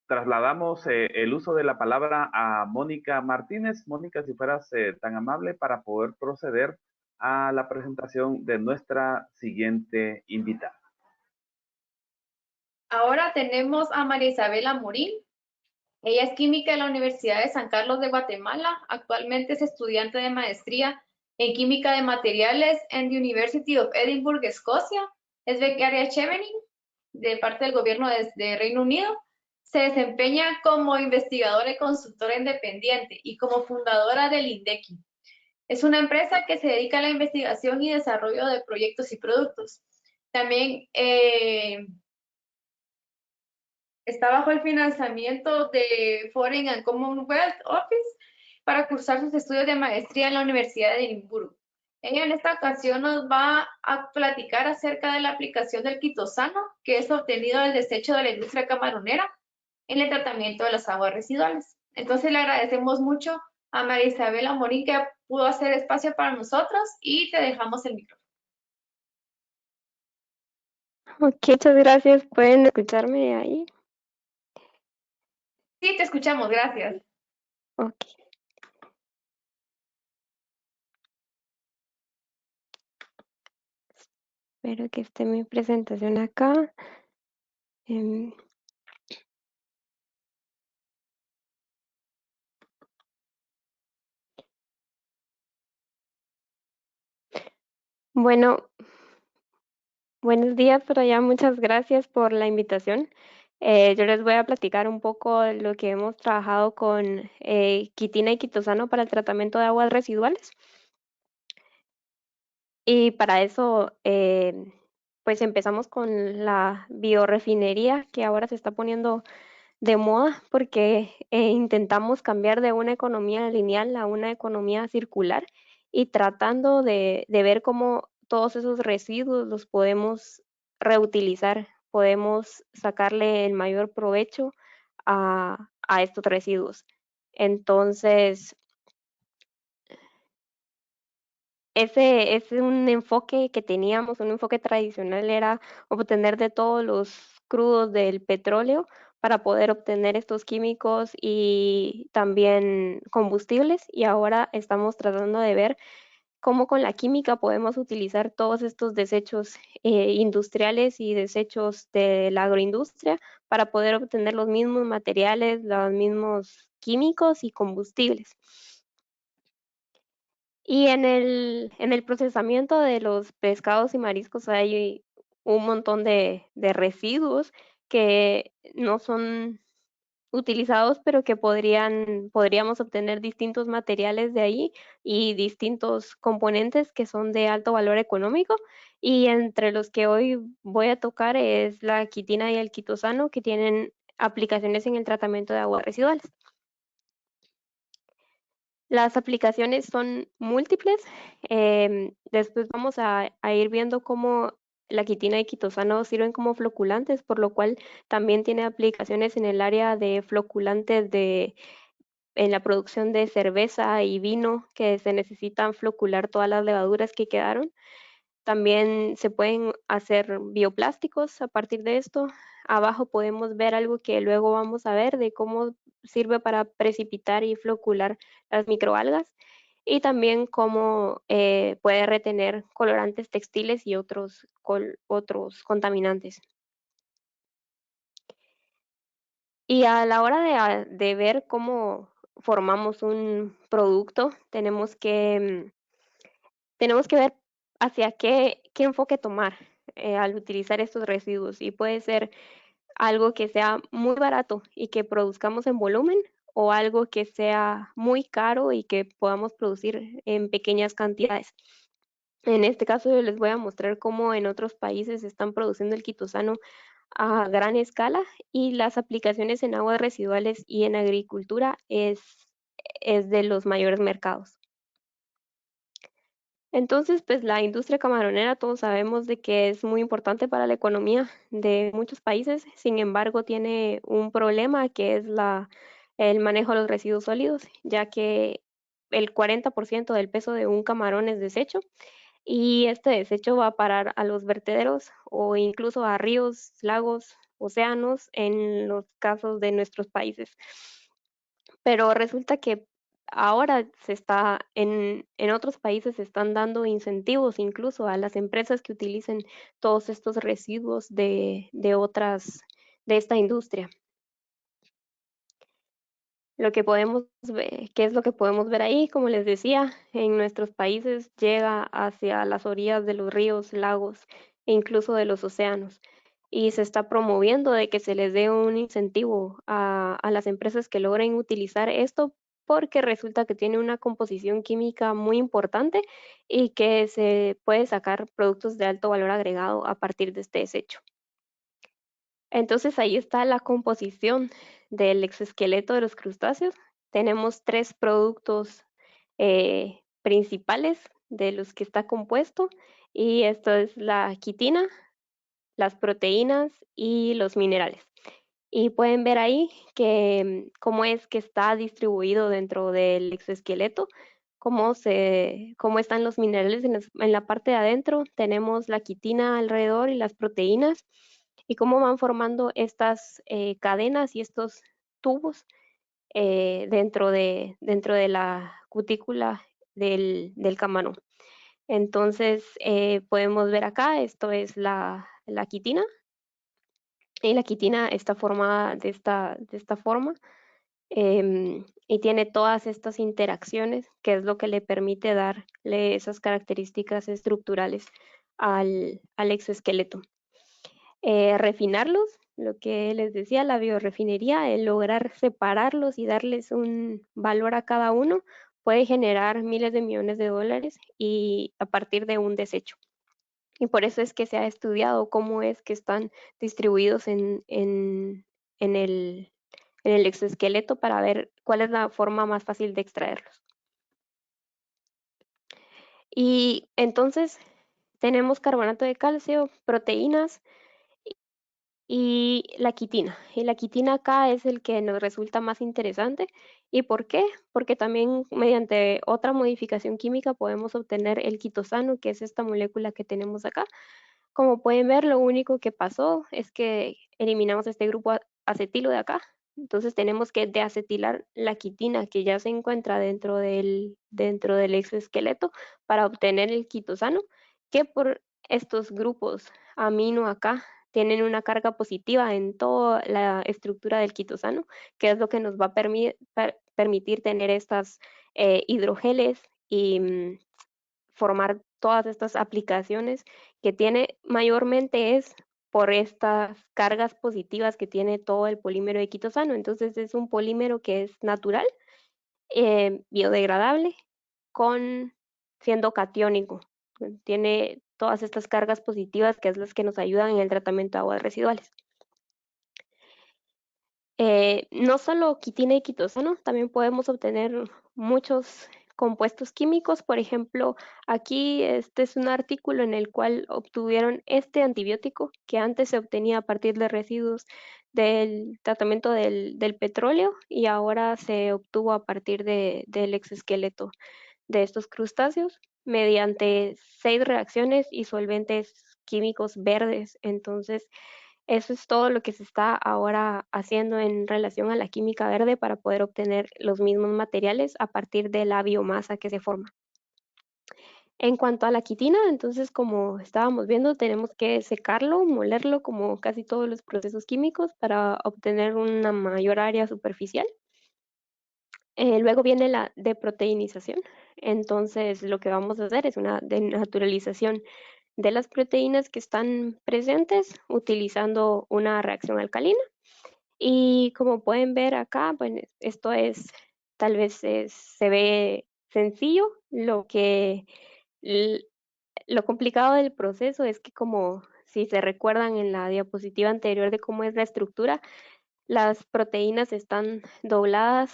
trasladamos el uso de la palabra a Mónica Martínez. Mónica, si fueras tan amable para poder proceder a la presentación de nuestra siguiente invitada. Ahora tenemos a María Isabel Amorín. Ella es química de la Universidad de San Carlos de Guatemala. Actualmente es estudiante de maestría en química de materiales en the University of Edinburgh, Escocia. Es becaria Chevening de parte del gobierno de Reino Unido. Se desempeña como investigadora y consultora independiente y como fundadora del INDECI. Es una empresa que se dedica a la investigación y desarrollo de proyectos y productos. También está bajo el financiamiento de Foreign and Commonwealth Office para cursar sus estudios de maestría en la Universidad de Edimburgo. Ella en esta ocasión nos va a platicar acerca de la aplicación del quitosano, que es obtenido del desecho de la industria camaronera en el tratamiento de las aguas residuales. Entonces le agradecemos mucho a María Isabel Amorín que pudo hacer espacio para nosotros y te dejamos el micrófono. Ok, muchas gracias. ¿Pueden escucharme ahí? Sí, te escuchamos, gracias. Ok. Espero que esté mi presentación acá. Bueno, buenos días por allá. Muchas gracias por la invitación. Yo les voy a platicar un poco de lo que hemos trabajado con quitina y quitosano para el tratamiento de aguas residuales. Y para eso, pues empezamos con la biorefinería, que ahora se está poniendo de moda porque intentamos cambiar de una economía lineal a una economía circular y tratando de ver cómo todos esos residuos los podemos reutilizar, podemos sacarle el mayor provecho a estos residuos. Entonces, ese es un enfoque que teníamos, un enfoque tradicional era obtener de todos los crudos del petróleo para poder obtener estos químicos y también combustibles, y ahora estamos tratando de ver cómo con la química podemos utilizar todos estos desechos industriales y desechos de la agroindustria para poder obtener los mismos materiales, los mismos químicos y combustibles. Y en el procesamiento de los pescados y mariscos hay un montón de residuos que no son utilizados, pero que podríamos obtener distintos materiales de ahí y distintos componentes que son de alto valor económico. Y entre los que hoy voy a tocar es la quitina y el quitosano, que tienen aplicaciones en el tratamiento de aguas residuales. Las aplicaciones son múltiples. Después vamos a ir viendo cómo la quitina y quitosano sirven como floculantes, por lo cual también tiene aplicaciones en el área de floculantes en la producción de cerveza y vino, que se necesitan flocular todas las levaduras que quedaron. También se pueden hacer bioplásticos a partir de esto. Abajo podemos ver algo que luego vamos a ver de cómo sirve para precipitar y flocular las microalgas y también cómo puede retener colorantes textiles y otros contaminantes. Y a la hora de ver cómo formamos un producto, tenemos que ver hacia qué enfoque tomar al utilizar estos residuos, y puede ser algo que sea muy barato y que produzcamos en volumen, o algo que sea muy caro y que podamos producir en pequeñas cantidades. En este caso yo les voy a mostrar cómo en otros países están produciendo el quitosano a gran escala, y las aplicaciones en aguas residuales y en agricultura es de los mayores mercados. Entonces, pues la industria camaronera, todos sabemos de que es muy importante para la economía de muchos países. Sin embargo, tiene un problema que es el manejo de los residuos sólidos, ya que el 40% del peso de un camarón es desecho, y este desecho va a parar a los vertederos o incluso a ríos, lagos océanos en los casos de nuestros países. Pero resulta que ahora en otros países se están dando incentivos incluso a las empresas que utilicen todos estos residuos de esta industria. ¿Qué es lo que podemos ver ahí? Como les decía, en nuestros países llega hacia las orillas de los ríos, lagos e incluso de los océanos. Y se está promoviendo de que se les dé un incentivo a las empresas que logren utilizar esto porque resulta que tiene una composición química muy importante y que se puede sacar productos de alto valor agregado a partir de este desecho. Entonces ahí está la composición del exoesqueleto de los crustáceos. Tenemos 3 productos principales de los que está compuesto y esto es la quitina, las proteínas y los minerales. Y pueden ver ahí que cómo es que está distribuido dentro del exoesqueleto, cómo están los minerales en la parte de adentro. Tenemos la quitina alrededor y las proteínas y cómo van formando estas cadenas y estos tubos dentro de la cutícula del camarón. Entonces, podemos ver acá, esto es la quitina, y la quitina está formada de esta forma y tiene todas estas interacciones, que es lo que le permite darle esas características estructurales al exoesqueleto. Refinarlos, lo que les decía, la biorefinería, el lograr separarlos y darles un valor a cada uno, puede generar miles de millones de dólares y a partir de un desecho. Y por eso es que se ha estudiado cómo es que están distribuidos en el exoesqueleto para ver cuál es la forma más fácil de extraerlos. Y entonces tenemos carbonato de calcio, proteínas y la quitina. Y la quitina acá es el que nos resulta más interesante. ¿Y por qué? Porque también mediante otra modificación química podemos obtener el quitosano, que es esta molécula que tenemos acá. Como pueden ver, lo único que pasó es que eliminamos este grupo acetilo de acá. Entonces tenemos que deacetilar la quitina que ya se encuentra dentro del exoesqueleto para obtener el quitosano, que por estos grupos amino acá tienen una carga positiva en toda la estructura del quitosano, que es lo que nos va a permitir tener estas hidrogeles y formar todas estas aplicaciones que tiene mayormente es por estas cargas positivas que tiene todo el polímero de quitosano. Entonces es un polímero que es natural, biodegradable, siendo catiónico. Tiene todas estas cargas positivas que es las que nos ayudan en el tratamiento de aguas residuales. No solo quitina y quitosano, también podemos obtener muchos compuestos químicos. Por ejemplo, aquí este es un artículo en el cual obtuvieron este antibiótico que antes se obtenía a partir de residuos del tratamiento del petróleo y ahora se obtuvo a partir del exoesqueleto de estos crustáceos mediante 6 reacciones y solventes químicos verdes. Entonces, eso es todo lo que se está ahora haciendo en relación a la química verde para poder obtener los mismos materiales a partir de la biomasa que se forma. En cuanto a la quitina, entonces como estábamos viendo, tenemos que secarlo, molerlo como casi todos los procesos químicos para obtener una mayor área superficial. Luego viene la deproteinización. Entonces lo que vamos a hacer es una denaturalización de las proteínas que están presentes utilizando una reacción alcalina. Y como pueden ver acá, bueno, esto es, tal vez se ve sencillo, lo complicado del proceso es que como si se recuerdan en la diapositiva anterior de cómo es la estructura, las proteínas están dobladas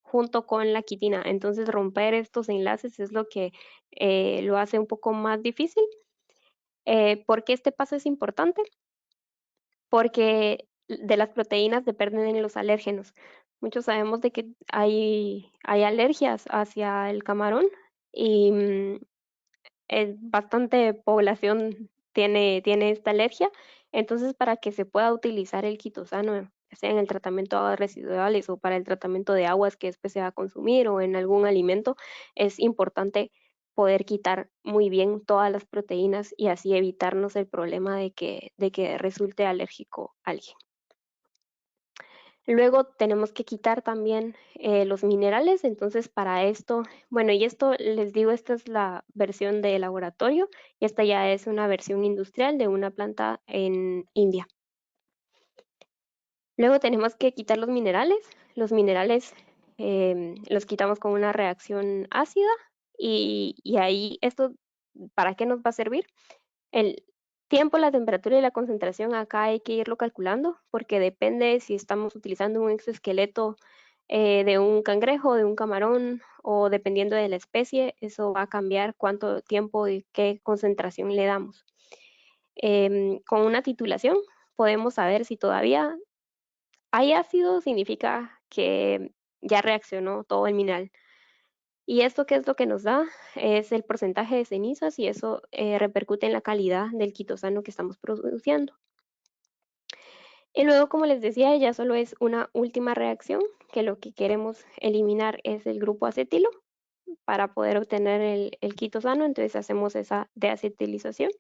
junto con la quitina. Entonces romper estos enlaces es lo que lo hace un poco más difícil. ¿Por qué este paso es importante? Porque de las proteínas dependen los alérgenos. Muchos sabemos de que hay alergias hacia el camarón y bastante población tiene esta alergia, Entonces, para que se pueda utilizar el quitosano, ya sea en el tratamiento de aguas residuales o para el tratamiento de aguas que después se va a consumir o en algún alimento, es importante poder quitar muy bien todas las proteínas y así evitarnos el problema de que resulte alérgico a alguien. Luego tenemos que quitar también los minerales, entonces para esto, bueno, y esto les digo, esta es la versión de laboratorio y esta ya es una versión industrial de una planta en India. Luego tenemos que quitar los minerales. Los minerales los quitamos con una reacción ácida y ahí esto, ¿para qué nos va a servir? El tiempo, la temperatura y la concentración acá hay que irlo calculando porque depende si estamos utilizando un exoesqueleto de un cangrejo, de un camarón o dependiendo de la especie, eso va a cambiar cuánto tiempo y qué concentración le damos. Con una titulación podemos saber si todavía hay ácido, significa que ya reaccionó todo el mineral. ¿Y esto qué es lo que nos da? Es el porcentaje de cenizas y eso repercute en la calidad del quitosano que estamos produciendo. Y luego, como les decía, ya solo es una última reacción, que lo que queremos eliminar es el grupo acetilo para poder obtener el quitosano. Entonces hacemos esa deacetilización,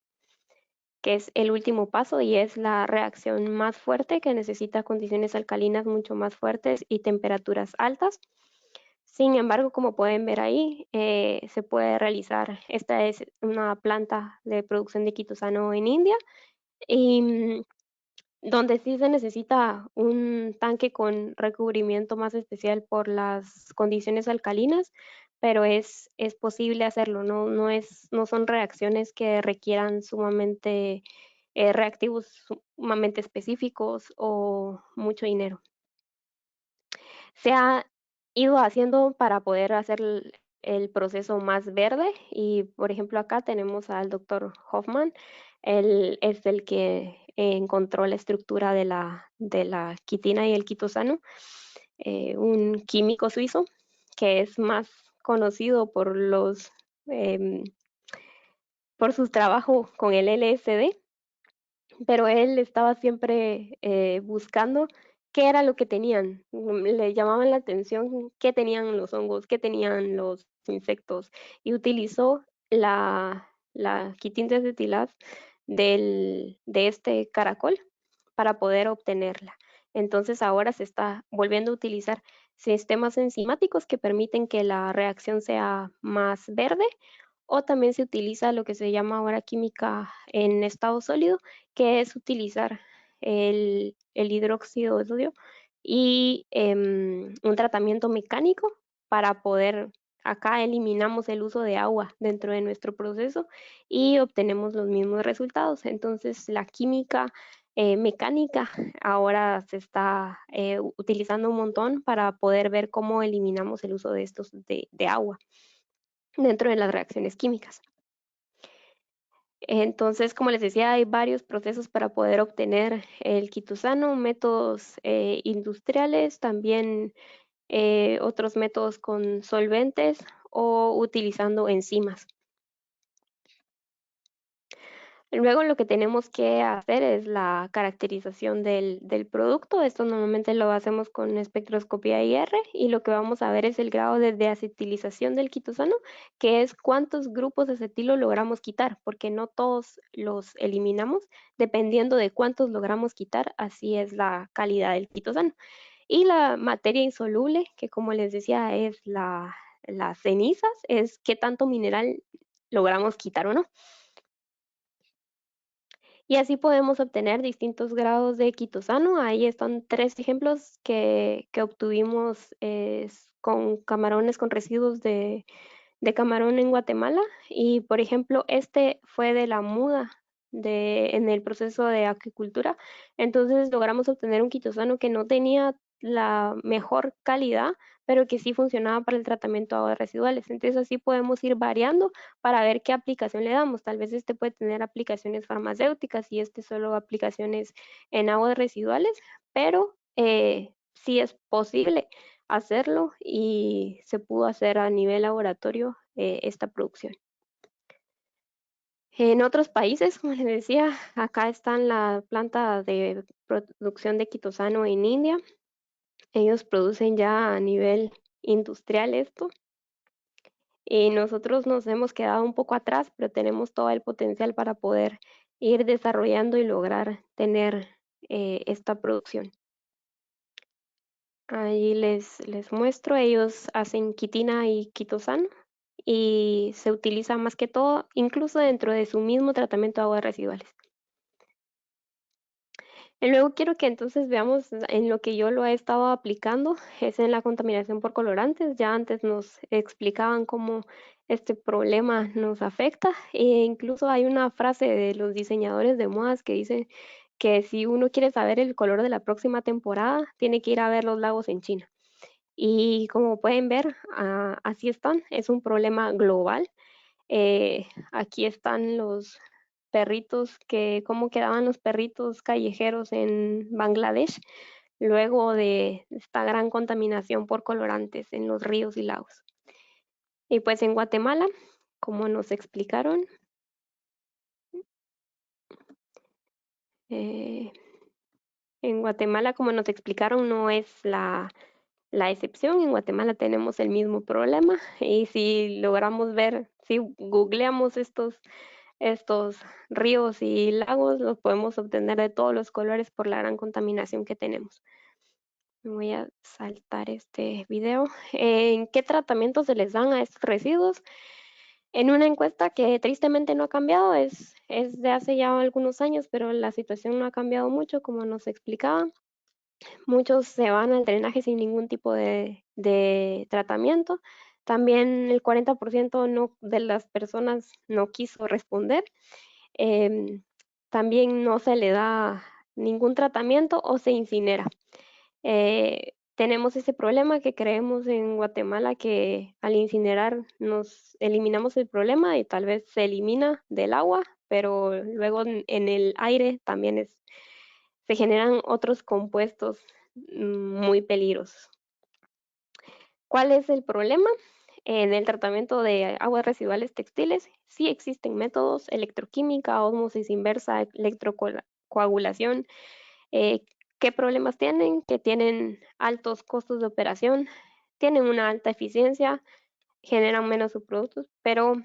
que es el último paso y es la reacción más fuerte que necesita condiciones alcalinas mucho más fuertes y temperaturas altas. Sin embargo, como pueden ver ahí, se puede realizar, esta es una planta de producción de quitosano en India, y donde sí se necesita un tanque con recubrimiento más especial por las condiciones alcalinas, pero es posible hacerlo, no son reacciones que requieran sumamente reactivos sumamente específicos o mucho dinero. Se ha ido haciendo para poder hacer el proceso más verde y, por ejemplo, acá tenemos al doctor Hoffman. Él es el que encontró la estructura de la quitina y el quitosano, un químico suizo que es más conocido por em, por su trabajo con el LSD, pero él estaba siempre buscando qué era lo que tenían. Le llamaban la atención qué tenían los hongos, qué tenían los insectos, y utilizó la quitina acetilaz de este caracol para poder obtenerla. Entonces ahora se está volviendo a utilizar sistemas enzimáticos que permiten que la reacción sea más verde, o también se utiliza lo que se llama ahora química en estado sólido, que es utilizar el hidróxido de sodio y un tratamiento mecánico para poder, acá eliminamos el uso de agua dentro de nuestro proceso y obtenemos los mismos resultados. Entonces la química mecánica ahora se está utilizando un montón para poder ver cómo eliminamos el uso de estos de agua dentro de las reacciones químicas. Entonces, como les decía, hay varios procesos para poder obtener el quitosano, métodos industriales, también otros métodos con solventes o utilizando enzimas. Luego lo que tenemos que hacer es la caracterización del producto. Esto normalmente lo hacemos con espectroscopía IR y lo que vamos a ver es el grado de deacetilización del quitosano, que es cuántos grupos de acetilo logramos quitar, porque no todos los eliminamos. Dependiendo de cuántos logramos quitar, así es la calidad del quitosano. Y la materia insoluble, que como les decía es las cenizas, es qué tanto mineral logramos quitar o no. Y así podemos obtener distintos grados de quitosano. Ahí están 3 ejemplos que obtuvimos con camarones con residuos de camarón en Guatemala. Y por ejemplo, este fue de la muda en el proceso de acuicultura. Entonces logramos obtener un quitosano que no tenía la mejor calidad, pero que sí funcionaba para el tratamiento de aguas residuales. Entonces así podemos ir variando para ver qué aplicación le damos. Tal vez este puede tener aplicaciones farmacéuticas y este solo aplicaciones en aguas residuales, pero sí es posible hacerlo y se pudo hacer a nivel laboratorio esta producción. En otros países, como les decía, acá está la planta de producción de quitosano en India. Ellos producen ya a nivel industrial esto. Y nosotros nos hemos quedado un poco atrás, pero tenemos todo el potencial para poder ir desarrollando y lograr tener esta producción. Ahí les muestro, ellos hacen quitina y quitosano y se utiliza más que todo, incluso dentro de su mismo tratamiento de aguas residuales. Y luego quiero que entonces veamos en lo que yo lo he estado aplicando, es en la contaminación por colorantes. Ya antes nos explicaban cómo este problema nos afecta e incluso hay una frase de los diseñadores de modas que dice que si uno quiere saber el color de la próxima temporada, tiene que ir a ver los lagos en China. Y como pueden ver, así están, es un problema global. Aquí están los perritos, cómo quedaban los perritos callejeros en Bangladesh luego de esta gran contaminación por colorantes en los ríos y lagos. Y pues en Guatemala, como nos explicaron, eh, en Guatemala, como nos explicaron, no es la excepción. En Guatemala tenemos el mismo problema y si logramos ver, si googleamos estos ríos y lagos, los podemos obtener de todos los colores por la gran contaminación que tenemos. Voy a saltar este video. ¿En qué tratamiento se les dan a estos residuos? En una encuesta que tristemente no ha cambiado, es de hace ya algunos años, pero la situación no ha cambiado mucho, como nos explicaban. Muchos se van al drenaje sin ningún tipo de tratamiento. También el 40% de las personas no quiso responder. Em, También no se le da ningún tratamiento o se incinera. Tenemos ese problema que creemos en Guatemala que al incinerar nos eliminamos el problema y tal vez se elimina del agua, pero luego en el aire también se generan otros compuestos muy peligrosos. ¿Cuál es el problema? En el tratamiento de aguas residuales textiles sí existen métodos: electroquímica, ósmosis inversa, electrocoagulación. ¿Qué problemas tienen? Que tienen altos costos de operación, tienen una alta eficiencia, generan menos subproductos, pero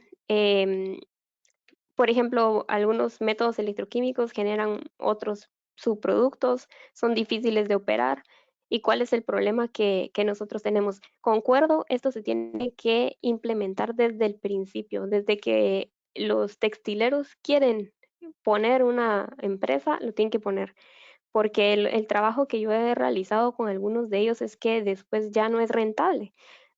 por ejemplo, algunos métodos electroquímicos generan otros subproductos, son difíciles de operar. ¿Y cuál es el problema que nosotros tenemos? Concuerdo, esto se tiene que implementar desde el principio, desde que los textileros quieren poner una empresa, lo tienen que poner, porque el trabajo que yo he realizado con algunos de ellos es que después ya no es rentable,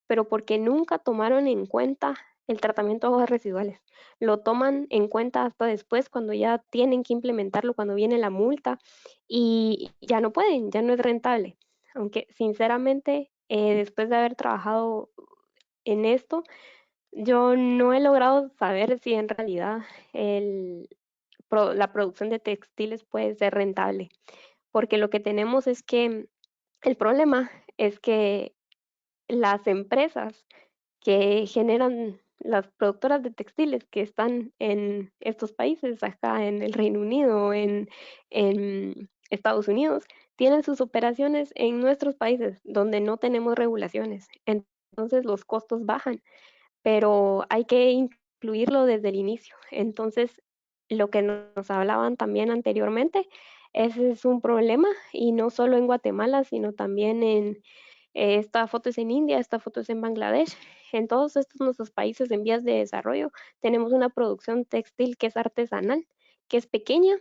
pero porque nunca tomaron en cuenta el tratamiento de aguas residuales. Lo toman en cuenta hasta después, cuando ya tienen que implementarlo, cuando viene la multa y ya no pueden, ya no es rentable. Aunque sinceramente, después de haber trabajado en esto, yo no he logrado saber si en realidad la producción de textiles puede ser rentable, porque lo que tenemos es que el problema es que las empresas que generan las productoras de textiles que están en estos países, acá en el Reino Unido, en Estados Unidos, tienen sus operaciones en nuestros países donde no tenemos regulaciones. Entonces los costos bajan, pero hay que incluirlo desde el inicio. Entonces, lo que nos hablaban también anteriormente, ese es un problema y no solo en Guatemala, sino también esta foto es en India, esta foto es en Bangladesh. En todos estos nuestros países en vías de desarrollo tenemos una producción textil que es artesanal, que es pequeña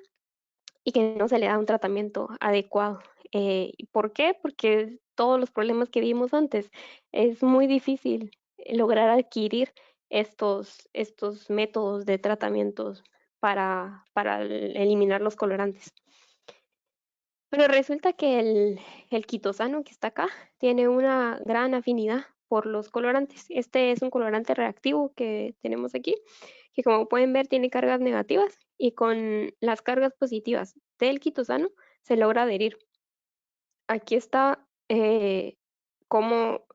y que no se le da un tratamiento adecuado. ¿Por qué? Porque todos los problemas que vimos antes, es muy difícil lograr adquirir estos métodos de tratamientos para eliminar los colorantes. Pero resulta que el quitosano que está acá tiene una gran afinidad por los colorantes. Este es un colorante reactivo que tenemos aquí, que como pueden ver tiene cargas negativas y con las cargas positivas del quitosano se logra adherir. Aquí está cómo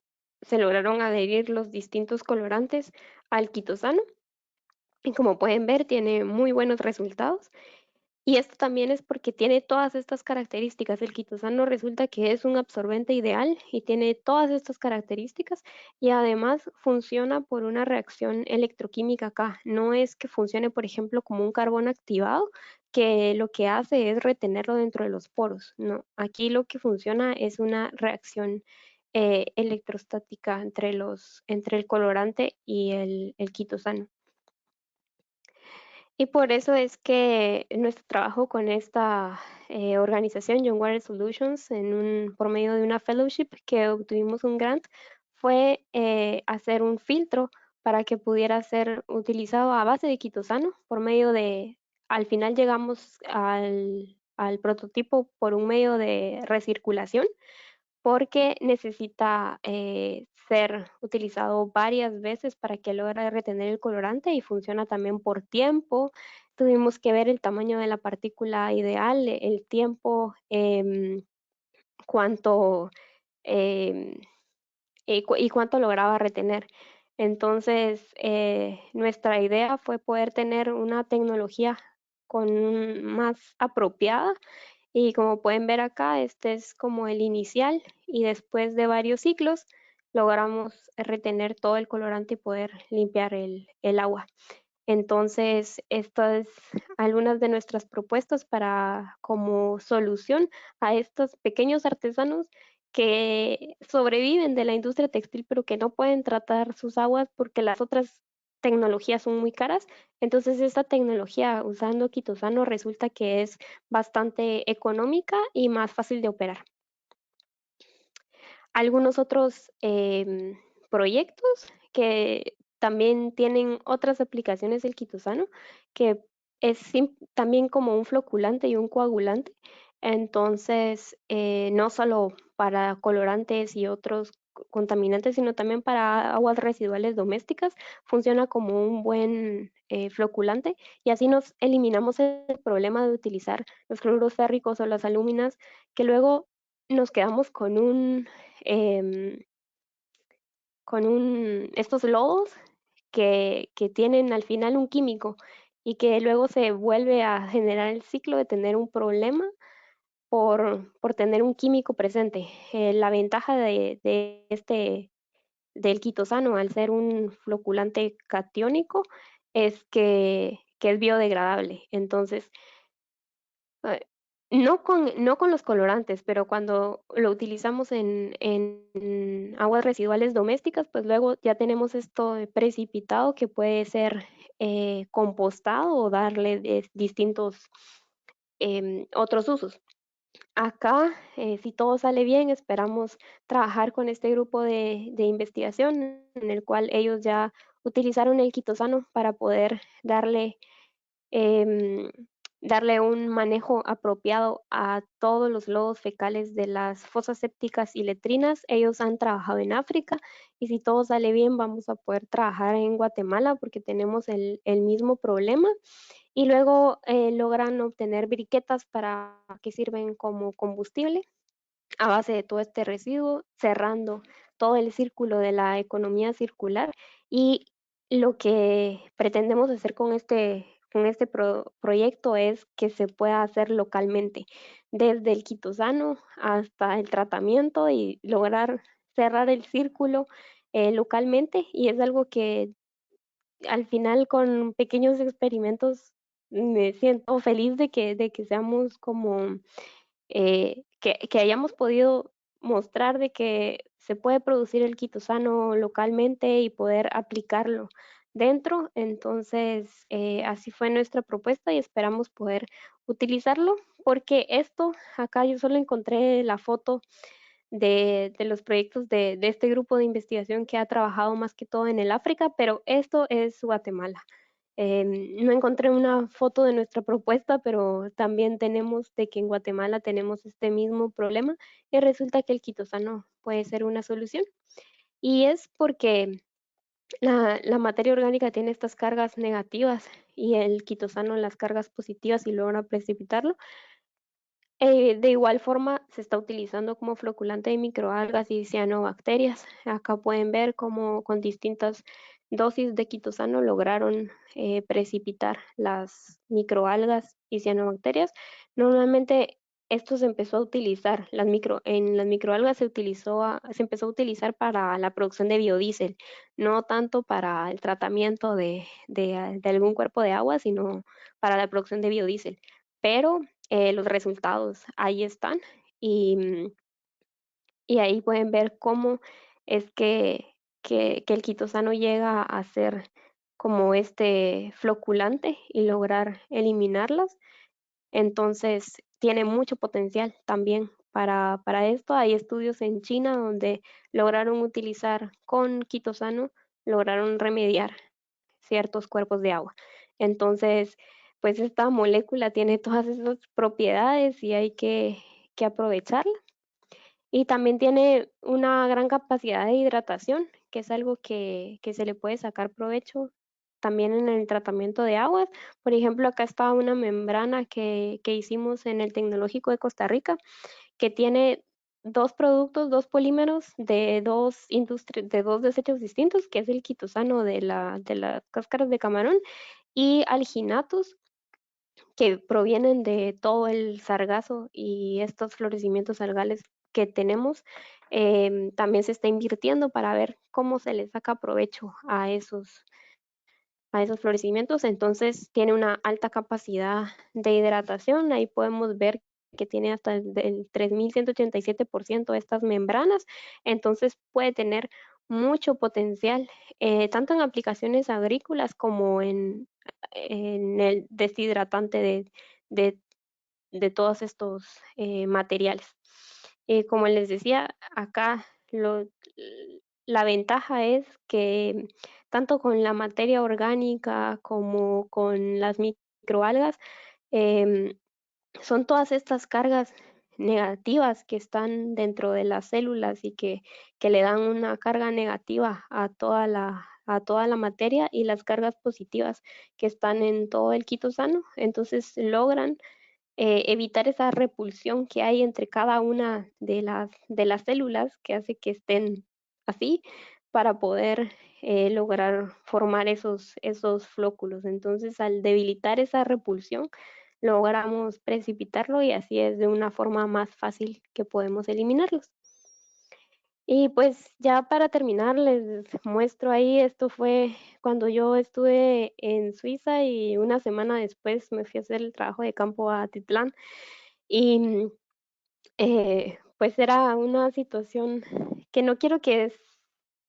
se lograron adherir los distintos colorantes al quitosano. Y como pueden ver, tiene muy buenos resultados. Y esto también es porque tiene todas estas características. El quitosano resulta que es un absorbente ideal y tiene todas estas características y además funciona por una reacción electroquímica acá. No es que funcione, por ejemplo, como un carbón activado, que lo que hace es retenerlo dentro de los poros. No, aquí lo que funciona es una reacción electrostática entre el colorante y el quitosano. Y por eso es que nuestro trabajo con esta organización, Young Water Solutions, por medio de una fellowship que obtuvimos un grant, fue hacer un filtro para que pudiera ser utilizado a base de quitosano por medio al final llegamos al prototipo por un medio de recirculación porque necesita ser utilizado varias veces para que logre retener el colorante y funciona también por tiempo. Tuvimos que ver el tamaño de la partícula ideal, el tiempo, cuánto em, y cuánto lograba retener. Entonces, nuestra idea fue poder tener una tecnología más apropiada y como pueden ver acá, este es como el inicial y después de varios ciclos logramos retener todo el colorante y poder limpiar el agua. Entonces, estas es algunas de nuestras propuestas para como solución a estos pequeños artesanos que sobreviven de la industria textil, pero que no pueden tratar sus aguas porque las otras tecnologías son muy caras. Entonces, esta tecnología usando quitosano resulta que es bastante económica y más fácil de operar. Algunos otros proyectos que también tienen otras aplicaciones del quitosano, que es también como un floculante y un coagulante. Entonces, no solo para colorantes y otros contaminantes, sino también para aguas residuales domésticas, funciona como un buen floculante y así nos eliminamos el problema de utilizar los cloruros férricos o las alúminas, que luego nos quedamos em, estos lodos que tienen al final un químico y que luego se vuelve a generar el ciclo de tener un problema por tener un químico presente. La ventaja del quitosano al ser un floculante catiónico es que es biodegradable. Entonces, eh, no con los colorantes, pero cuando lo utilizamos en aguas residuales domésticas, pues luego ya tenemos esto precipitado que puede ser compostado o darle distintos otros usos. Acá, si todo sale bien, esperamos trabajar con este grupo de investigación en el cual ellos ya utilizaron el quitosano para poder em, darle un manejo apropiado a todos los lodos fecales de las fosas sépticas y letrinas. Ellos han trabajado en África y si todo sale bien vamos a poder trabajar en Guatemala porque tenemos el mismo problema. Y luego logran obtener briquetas que sirven como combustible a base de todo este residuo, cerrando todo el círculo de la economía circular. Y lo que pretendemos hacer con este proyecto es que se pueda hacer localmente, desde el quitosano hasta el tratamiento y lograr cerrar el círculo localmente. Y es algo que al final con pequeños experimentos me siento feliz de que seamos como que hayamos podido mostrar de que se puede producir el quitosano localmente y poder aplicarlo dentro. Entonces, así fue nuestra propuesta y esperamos poder utilizarlo porque esto, acá yo solo encontré la foto de los proyectos de este grupo de investigación que ha trabajado más que todo en el África, pero esto es Guatemala. No encontré una foto de nuestra propuesta, pero también tenemos de que en Guatemala tenemos este mismo problema y resulta que el quitosano puede ser una solución. Y es porque la materia orgánica tiene estas cargas negativas y el quitosano las cargas positivas y logra precipitarlo. De igual forma, se está utilizando como floculante de microalgas y cianobacterias. Acá pueden ver cómo con distintas dosis de quitosano lograron precipitar las microalgas y cianobacterias. Normalmente esto se empezó a utilizar, en las microalgas se empezó a utilizar para la producción de biodiesel, no tanto para el tratamiento de algún cuerpo de agua, sino para la producción de biodiesel. Pero los resultados ahí están y ahí pueden ver cómo es que el quitosano llega a ser como este floculante y lograr eliminarlas. Entonces, tiene mucho potencial también para esto. Hay estudios en China donde lograron utilizar con quitosano, lograron remediar ciertos cuerpos de agua. Entonces, pues esta molécula tiene todas esas propiedades y hay que aprovecharla. Y también tiene una gran capacidad de hidratación, que es algo que se le puede sacar provecho también en el tratamiento de aguas. Por ejemplo, acá está una membrana que hicimos en el Tecnológico de Costa Rica, que tiene dos productos, dos polímeros de dos desechos distintos, que es el quitosano de las cáscaras de camarón y alginatos que provienen de todo el sargazo y estos florecimientos algales que tenemos. También se está invirtiendo para ver cómo se le saca provecho a esos florecimientos. Entonces tiene una alta capacidad de hidratación. Ahí podemos ver que tiene hasta el 3187% de estas membranas. Entonces puede tener mucho potencial, tanto en aplicaciones agrícolas como en el deshidratante de, de todos estos materiales. Como les decía, acá la ventaja es que tanto con la materia orgánica como con las microalgas, em, son todas estas cargas negativas que están dentro de las células y que le dan una carga negativa a toda la materia y las cargas positivas que están en todo el quitosano. Entonces logran evitar esa repulsión que hay entre cada una de las células que hace que estén así para poder lograr formar esos flóculos. Entonces, al debilitar esa repulsión, logramos precipitarlo y así es de una forma más fácil que podemos eliminarlos. Y pues ya para terminar, les muestro ahí, esto fue cuando yo estuve en Suiza y una semana después me fui a hacer el trabajo de campo a Titlán y pues era una situación que no quiero que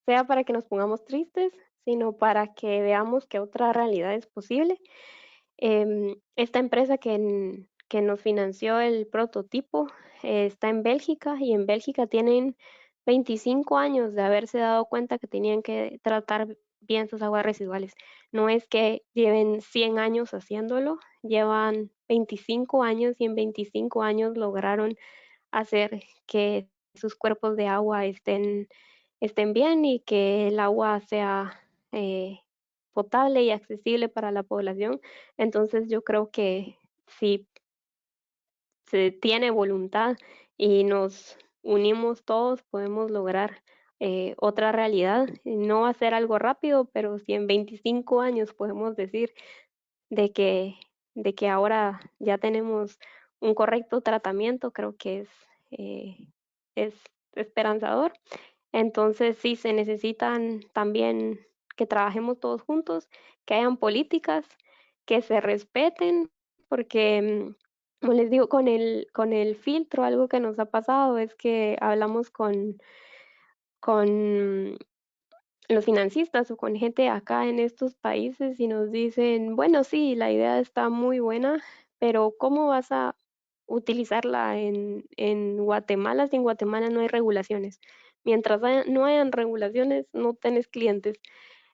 sea para que nos pongamos tristes, sino para que veamos que otra realidad es posible. Esta empresa que nos financió el prototipo está en Bélgica y en Bélgica tienen 25 años de haberse dado cuenta que tenían que tratar bien sus aguas residuales. No es que lleven 100 años haciéndolo, llevan 25 años y en 25 años lograron hacer que sus cuerpos de agua estén bien y que el agua sea eh, potable y accesible para la población. Entonces yo creo que si se tiene voluntad y nos unimos todos, podemos lograr otra realidad. No va a ser algo rápido, pero si en 25 años podemos decir de que, de que ahora ya tenemos un correcto tratamiento, creo que es esperanzador. Entonces, sí, se necesitan también que trabajemos todos juntos, que hayan políticas que se respeten, porque, como les digo, con el filtro, algo que nos ha pasado es que hablamos con los financistas o con gente acá en estos países y nos dicen, bueno, sí, la idea está muy buena, pero ¿cómo vas a utilizarla en Guatemala si en Guatemala no hay regulaciones? Mientras no hayan regulaciones, no tenés clientes.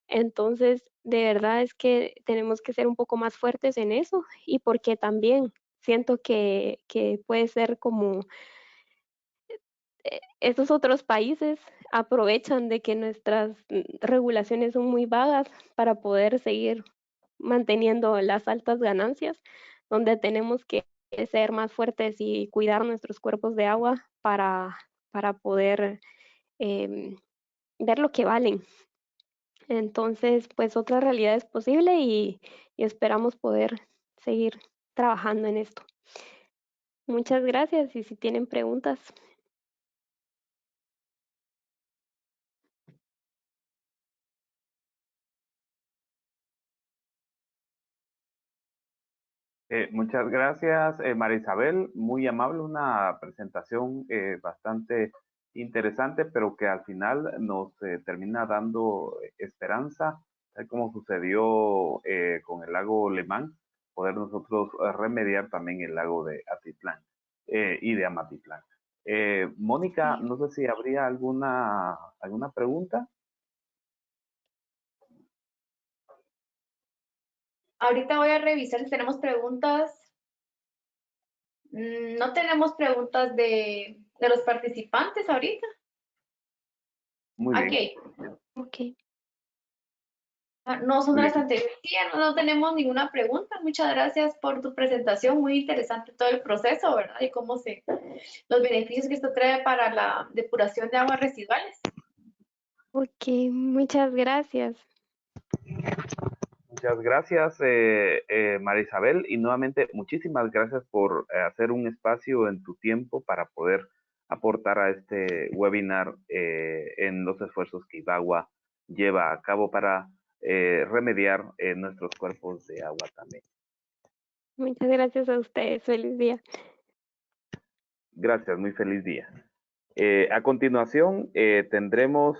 Entonces, de verdad es que tenemos que ser un poco más fuertes en eso y porque también siento que puede ser como estos otros países aprovechan de que nuestras regulaciones son muy vagas para poder seguir manteniendo las altas ganancias, donde tenemos que ser más fuertes y cuidar nuestros cuerpos de agua para poder ver lo que valen. Entonces, pues otra realidad es posible y esperamos poder seguir trabajando en esto. Muchas gracias y si tienen preguntas. Muchas gracias, María Isabel. Muy amable, una presentación bastante interesante, pero que al final nos termina dando esperanza, tal como sucedió con el lago Lemán, poder nosotros remediar también el lago de Atitlán y de Amatitlán. Mónica, Sí. no sé si habría alguna pregunta. Ahorita voy a revisar si tenemos preguntas. No tenemos preguntas de los participantes ahorita. Muy bien. Aquí. Ok. No son Muy de las bien. anteriores. Sí, no tenemos ninguna pregunta. Muchas gracias por tu presentación. Muy interesante todo el proceso, ¿verdad? Y los beneficios que esto trae para la depuración de aguas residuales. Ok, muchas gracias. Muchas gracias, María Isabel, y nuevamente muchísimas gracias por hacer un espacio en tu tiempo para poder aportar a este webinar en los esfuerzos que Ibagua lleva a cabo para remediar nuestros cuerpos de agua también. Muchas gracias a ustedes. Feliz día. Gracias, muy feliz día. A continuación tendremos